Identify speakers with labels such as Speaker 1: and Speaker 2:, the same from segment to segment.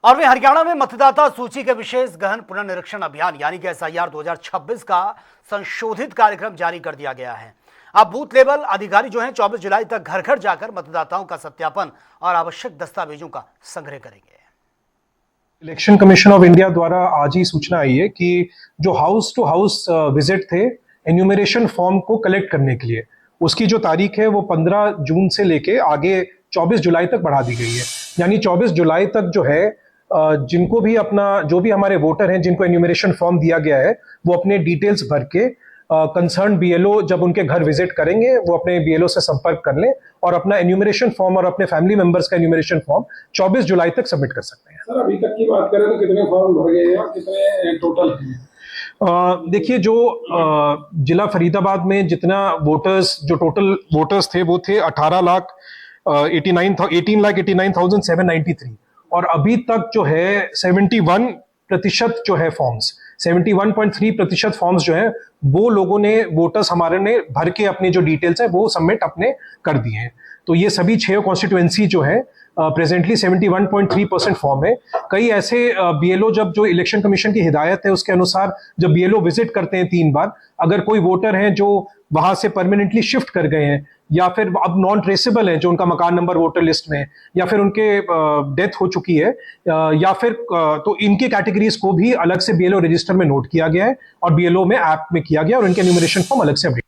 Speaker 1: और वे हरियाणा में मतदाता सूची के विशेष गहन पुनर्निरीक्षण अभियान यानी कि एसआईआर 2026 का संशोधित कार्यक्रम जारी कर दिया गया है। अब बूथ लेवल अधिकारी जो हैं 24 जुलाई तक घर घर जाकर मतदाताओं का सत्यापन और आवश्यक दस्तावेजों का संग्रह करेंगे।
Speaker 2: इलेक्शन कमीशन ऑफ इंडिया द्वारा आज ही सूचना आई है कि जो हाउस टू हाउस विजिट थे एन्यूमरेशन फॉर्म को कलेक्ट करने के लिए, उसकी जो तारीख है वो 15 जून से लेके आगे 24 जुलाई तक बढ़ा दी गई है। यानी 24 जुलाई तक जो है जिनको भी अपना जो भी हमारे वोटर हैं जिनको एन्यूमरेशन फॉर्म दिया गया है वो अपने डिटेल्स भर के कंसर्न बीएलओ जब उनके घर विजिट करेंगे वो अपने बीएलओ से संपर्क कर लें और अपना एन्यूमरेशन फॉर्म और अपने फैमिली मेंबर्स का एन्यूमरेशन फॉर्म 24 जुलाई तक सबमिट कर सकते हैं।
Speaker 3: सर अभी तक की बात करें तो कितने फॉर्म भर गए हैं और कितने टोटल हैं?
Speaker 2: देखिए जो जिला फरीदाबाद में जितना वोटर्स जो टोटल वोटर्स थे वो थे 18,89,793 और अभी तक जो है 71% जो है फॉर्म्स 71.3% फॉर्म्स जो है वो लोगों ने वोटर्स हमारे ने भर के अपने जो डिटेल्स है वो सबमिट अपने कर दिए हैं। तो ये सभी 6 कॉन्स्टिट्यूएंसी जो है प्रेजेंटली 71.3% फॉर्म है। कई ऐसे बीएलओ जब जो इलेक्शन कमीशन की हिदायत है उसके अनुसार जब बीएलओ विजिट करते हैं 3 बार, अगर कोई वोटर हैं जो वहां से परमानेंटली शिफ्ट कर गए हैं या फिर अब नॉन ट्रेसेबल है जो उनका मकान नंबर वोटर लिस्ट में या फिर उनके डेथ हो चुकी है या फिर तो इनकी कैटेगरीज को भी अलग से बीएलओ रजिस्टर में नोट किया गया है और बीएलओ में ऐप में किया गया और इनके एन्यूमरेशन फॉर्म अलग से अपडेट।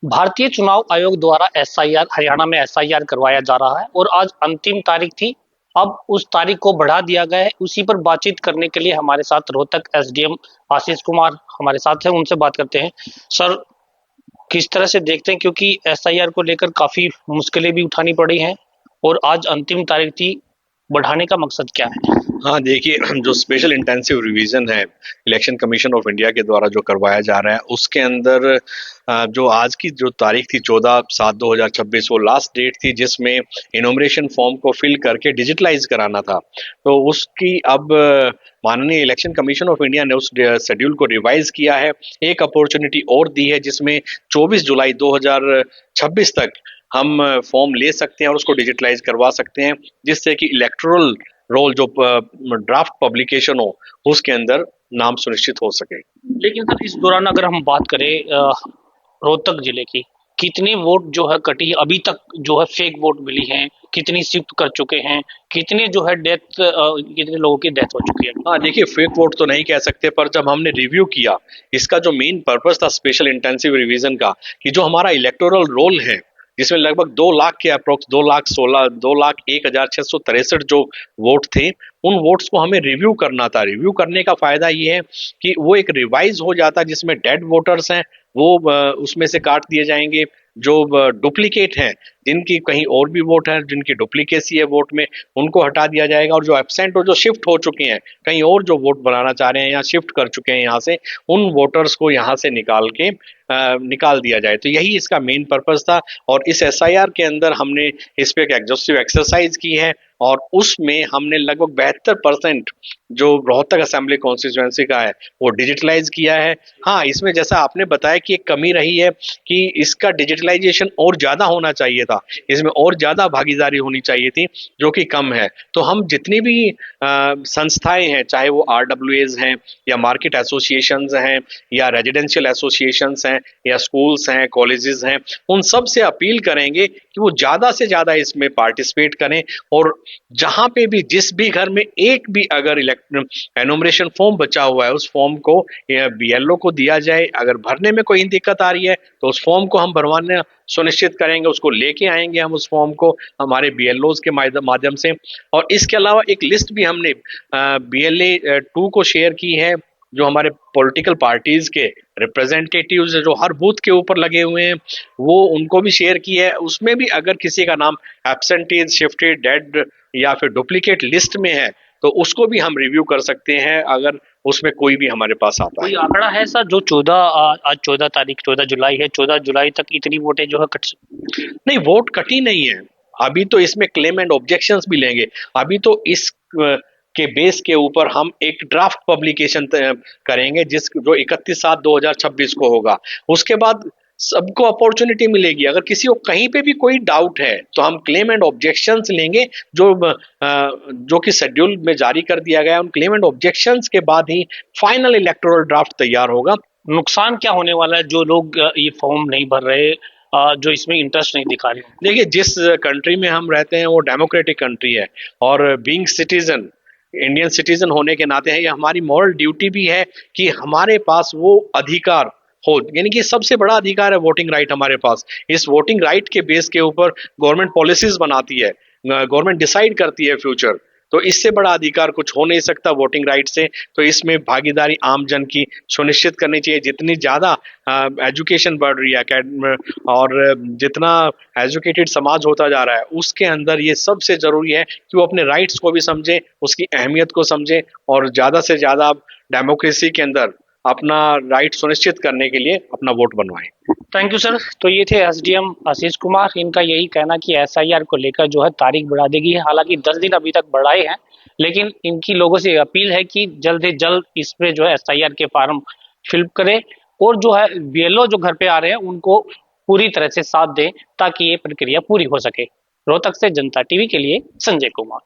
Speaker 4: भारतीय चुनाव आयोग द्वारा एसआईआर हरियाणा में एसआईआर करवाया जा रहा है और आज अंतिम तारीख थी। अब उस तारीख को बढ़ा दिया गया है। उसी पर बातचीत करने के लिए हमारे साथ रोहतक एसडीएम आशीष कुमार हमारे साथ हैं, उनसे बात करते हैं। सर किस तरह से देखते हैं, क्योंकि एसआईआर को लेकर काफी मुश्किलें भी उठानी पड़ी हैं और आज अंतिम तारीख थी, बढ़ाने का मकसद क्या है?
Speaker 5: हाँ देखिए, जो स्पेशल इंटेंसिव रिवीजन है इलेक्शन कमीशन ऑफ इंडिया के द्वारा जो करवाया जा रहा है उसके अंदर जो आज की जो तारीख थी 14/7/2026 वो लास्ट डेट थी जिसमें इनोमरेशन फॉर्म को फिल करके डिजिटलाइज कराना था। तो उसकी अब माननीय इलेक्शन कमीशन ऑफ इंडिया ने उस शेड्यूल को रिवाइज किया है, एक अपॉर्चुनिटी और दी है जिसमें 24 जुलाई 2026 तक हम फॉर्म ले सकते हैं और उसको डिजिटलाइज करवा सकते हैं जिससे कि इलेक्टोरल रोल जो ड्राफ्ट पब्लिकेशन हो उसके अंदर नाम सुनिश्चित हो सके।
Speaker 4: लेकिन सर इस दौरान अगर हम बात करें रोहतक जिले की, कितने वोट जो है कटी अभी तक जो है फेक वोट मिली हैं, कितनी शिफ्ट कर चुके हैं, कितने जो है डेथ कितने लोगों की डेथ हो चुकी है?
Speaker 5: हाँ देखिए, फेक वोट तो नहीं कह सकते, पर जब हमने रिव्यू किया इसका जो मेन पर्पस था स्पेशल इंटेंसिव रिवीजन का कि जो हमारा इलेक्टोरल रोल है जिसमें लगभग 2 लाख के अप्रोक्स 2,01,663 जो वोट थे उन वोट्स को हमें रिव्यू करना था। रिव्यू करने का फायदा ये है कि वो एक रिवाइज हो जाता है जिसमें डेड वोटर्स हैं वो उसमें से काट दिए जाएंगे, जो डुप्लीकेट हैं जिनकी कहीं और भी वोट है जिनकी डुप्लीकेसी है वोट में उनको हटा दिया जाएगा और जो एब्सेंट और जो शिफ्ट हो चुके हैं कहीं और जो वोट बनाना चाह रहे हैं या शिफ्ट कर चुके हैं यहाँ से उन वोटर्स को यहाँ से निकाल दिया जाए। तो यही इसका मेन पर्पस था और इस एसआईआर के अंदर हमने इस पे एक एग्जॉस्टिव एक्सरसाइज की है और उसमें हमने लगभग 72% जो रोहतक असेंबली कॉन्स्टिट्यूएंसी का है वो डिजिटलाइज किया है। हाँ, इसमें जैसा आपने बताया कि एक कमी रही है कि इसका डिजिटलाइजेशन और ज्यादा होना चाहिए था, इसमें और ज्यादा भागीदारी होनी चाहिए थी जो कि कम है। तो हम जितनी भी संस्थाएं हैं चाहे वो RWAs हैं या मार्केट एसोसिएशंस हैं या रेजिडेंशियल एसोसिएशंस हैं या स्कूल्स हैं कॉलेजेस हैं, उन सब से अपील करेंगे कि वो ज्यादा से ज्यादा इसमें पार्टिसिपेट करें और जहां पे भी जिस भी घर में एक भी अगर एनोमरेशन फॉर्म बचा हुआ है उस फॉर्म को बीएलओ को दिया जाए। अगर भरने में कोई दिक्कत आ रही है तो उस फॉर्म को हम भरवाना सुनिश्चित करेंगे, उसको लेके आएंगे हम उस फॉर्म को हमारे बीएलओज के माध्यम से। और इसके अलावा एक लिस्ट भी हमने BLA 2 को शेयर की है जो हमारे पॉलिटिकल पार्टीज के रिप्रेजेंटेटिव्स जो हर बूथ के ऊपर लगे हुए हैं वो उनको भी शेयर की है। उसमें भी अगर किसी का नाम एब्सेंटेज, शिफ्टेड, डेड या फिर डुप्लीकेट लिस्ट में है तो उसको भी हम रिव्यू कर सकते हैं अगर उसमें कोई भी हमारे पास आता है।
Speaker 4: कोई आंकड़ा है सर जो 14 जुलाई है, 14 जुलाई तक इतनी वोटें जो है कट?
Speaker 5: नहीं, वोट कटी नहीं है अभी। तो इसमें क्लेम एंड ऑब्जेक्शंस भी लेंगे। अभी तो इस के बेस के ऊपर हम एक ड्राफ्ट पब्लिकेशन करेंगे जो 31/7/2026 को होगा। उसके बाद सबको अपॉर्चुनिटी मिलेगी। अगर किसी को कहीं पे भी कोई डाउट है तो हम क्लेम एंड ऑब्जेक्शंस लेंगे, जो कि शेड्यूल में जारी कर दिया गया है। उन क्लेम एंड ऑब्जेक्शंस के बाद ही फाइनल इलेक्टोरल ड्राफ्ट तैयार होगा।
Speaker 4: नुकसान क्या होने वाला है जो लोग ये फॉर्म नहीं भर रहे, जो इसमें इंटरेस्ट नहीं दिखा रहे?
Speaker 5: देखिए, जिस कंट्री में हम रहते हैं वो डेमोक्रेटिक कंट्री है, और बीइंग सिटीजन, इंडियन सिटीजन होने के नाते है ये हमारी मॉरल ड्यूटी भी है कि हमारे पास वो अधिकार हो। यानी कि सबसे बड़ा अधिकार है वोटिंग राइट हमारे पास। इस वोटिंग राइट के बेस के ऊपर गवर्नमेंट पॉलिसीज बनाती है, गवर्नमेंट डिसाइड करती है फ्यूचर। तो इससे बड़ा अधिकार कुछ हो नहीं सकता वोटिंग राइट से। तो इसमें भागीदारी आम जन की सुनिश्चित करनी चाहिए। जितनी ज्यादा एजुकेशन बढ़ रही है और जितना एजुकेटेड समाज होता जा रहा है, उसके अंदर ये सबसे जरूरी है कि वो अपने राइट्स को भी समझे, उसकी अहमियत को समझे, और ज्यादा से ज्यादा डेमोक्रेसी के अंदर अपना राइट सुनिश्चित करने के लिए अपना वोट बनवाएं।
Speaker 4: Thank you sir. तो ये थे एसडीएम आशीष कुमार। इनका यही कहना कि एसआईआर को लेकर जो है तारीख बढ़ा देगी। हालांकि 10 दिन अभी तक बढ़ाए हैं, लेकिन इनकी लोगों से अपील है कि जल्द से जल्द इसमें जो है एसआईआर के फॉर्म फिल करें, और जो है बीएलओ जो घर पे आ रहे हैं उनको पूरी तरह से साथ दें ताकि ये प्रक्रिया पूरी हो सके। रोहतक से जनता टीवी के लिए संजय कुमार।